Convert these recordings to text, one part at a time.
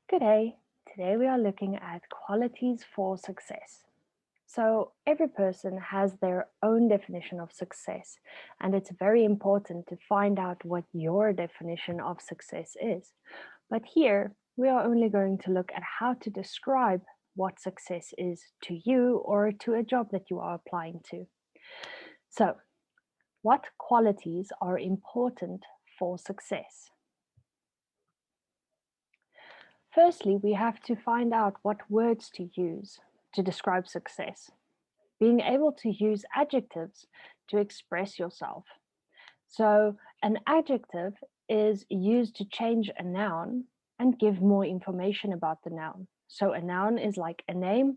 Good day. Today we are looking at qualities for success. So, every person has their own definition of success, and it's very important to find out what your definition of success is. But here, we are only going to look at how to describe what success is to you or to a job that you are applying to. So, what qualities are important for success? Firstly, we have to find out what words to use to describe success. Being able to use adjectives to express yourself. So, an adjective is used to change a noun and give more information about the noun. So, a noun is like a name,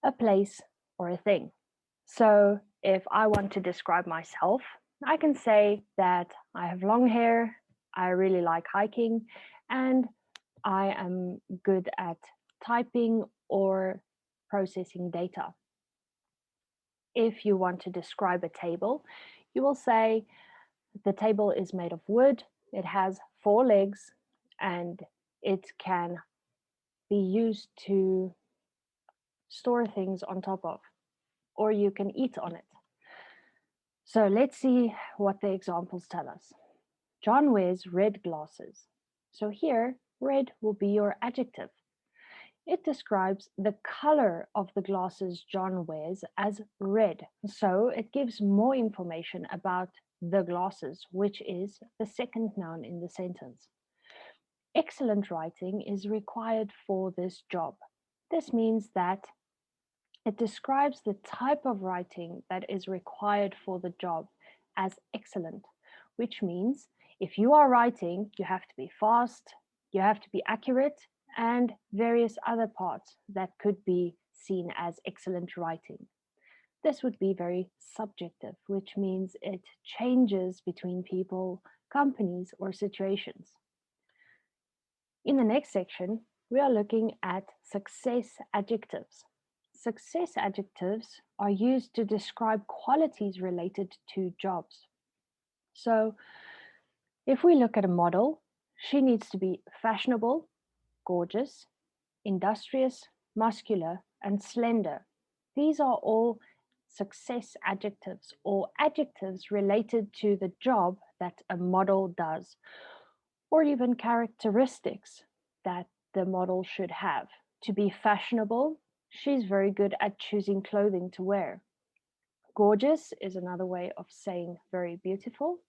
a place, or a thing. So, if I want to describe myself, I can say that I have long hair, I really like hiking, and I am good at typing or processing data. If you want to describe a table, you will say the table is made of wood, it has four legs, and it can be used to store things on top of, or you can eat on it. So let's see what the examples tell us. John wears red glasses. So here, red will be your adjective. It describes the color of the glasses John wears as red, so it gives more information about the glasses, which is the second noun in the sentence. Excellent writing is required for this job. This means that it describes the type of writing that is required for the job as excellent, which means if you are writing, you have to be fast, you have to be accurate, and various other parts that could be seen as excellent writing. This would be very subjective, which means it changes between people, companies, or situations. In the next section, we are looking at success adjectives. Success adjectives are used to describe qualities related to jobs. So, if we look at a model, she needs to be fashionable, gorgeous, industrious, muscular, and slender. These are all success adjectives or adjectives related to the job that a model does, or even characteristics that the model should have. To be fashionable, she's very good at choosing clothing to wear. Gorgeous is another way of saying very beautiful.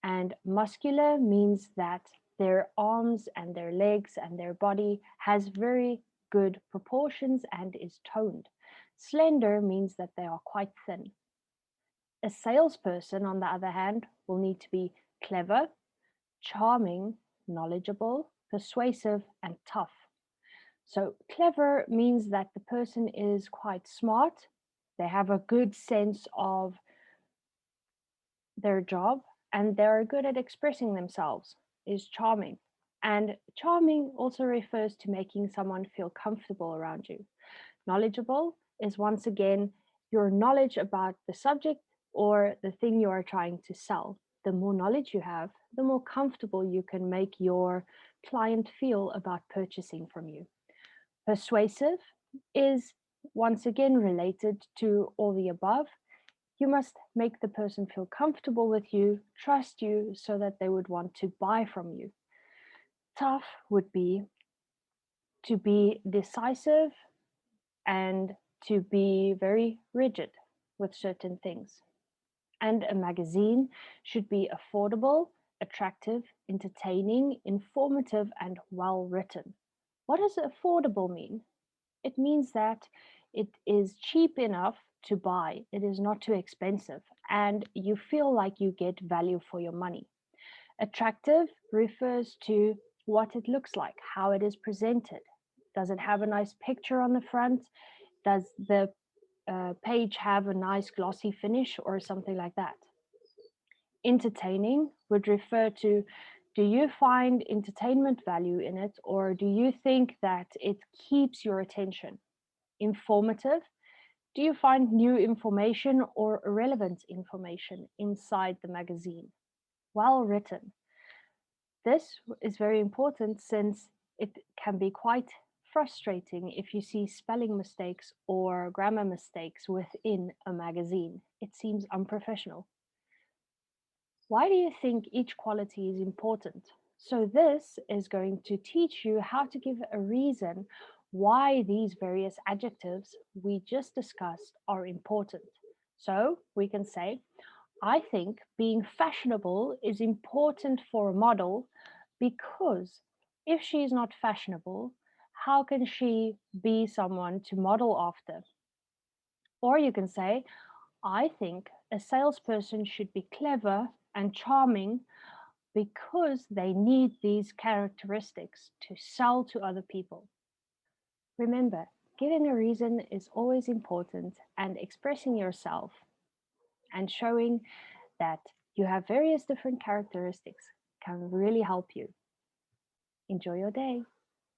And muscular means that their arms and their legs and their body has very good proportions and is toned. Slender means that they are quite thin. A salesperson, on the other hand, will need to be clever, charming, knowledgeable, persuasive, and tough. So, clever means that the person is quite smart, they have a good sense of their job, and they're good at expressing themselves, is charming. And charming also refers to making someone feel comfortable around you. Knowledgeable is once again your knowledge about the subject or the thing you are trying to sell. The more knowledge you have, the more comfortable you can make your client feel about purchasing from you. Persuasive is once again related to all the above. You must make the person feel comfortable with you, trust you, so that they would want to buy from you. Tough would be to be decisive and to be very rigid with certain things. And a magazine should be affordable, attractive, entertaining, informative, and well written. What does affordable mean? It means that it is cheap enough to buy, it is not too expensive, and you feel like you get value for your money. Attractive refers to what it looks like, how it is presented. Does it have a nice picture on the front? Does the page have a nice glossy finish or something like that? Entertaining would refer to, do you find entertainment value in it, or do you think that it keeps your attention? Informative, do you find new information or relevant information inside the magazine? Well written. This is very important since it can be quite frustrating if you see spelling mistakes or grammar mistakes within a magazine. It seems unprofessional. Why do you think each quality is important? So, this is going to teach you how to give a reason why these various adjectives we just discussed are important. So, we can say, I think being fashionable is important for a model because if she is not fashionable, how can she be someone to model after? Or you can say, I think a salesperson should be clever and charming because they need these characteristics to sell to other people. Remember, giving a reason is always important, and expressing yourself and showing that you have various different characteristics can really help you. Enjoy your day.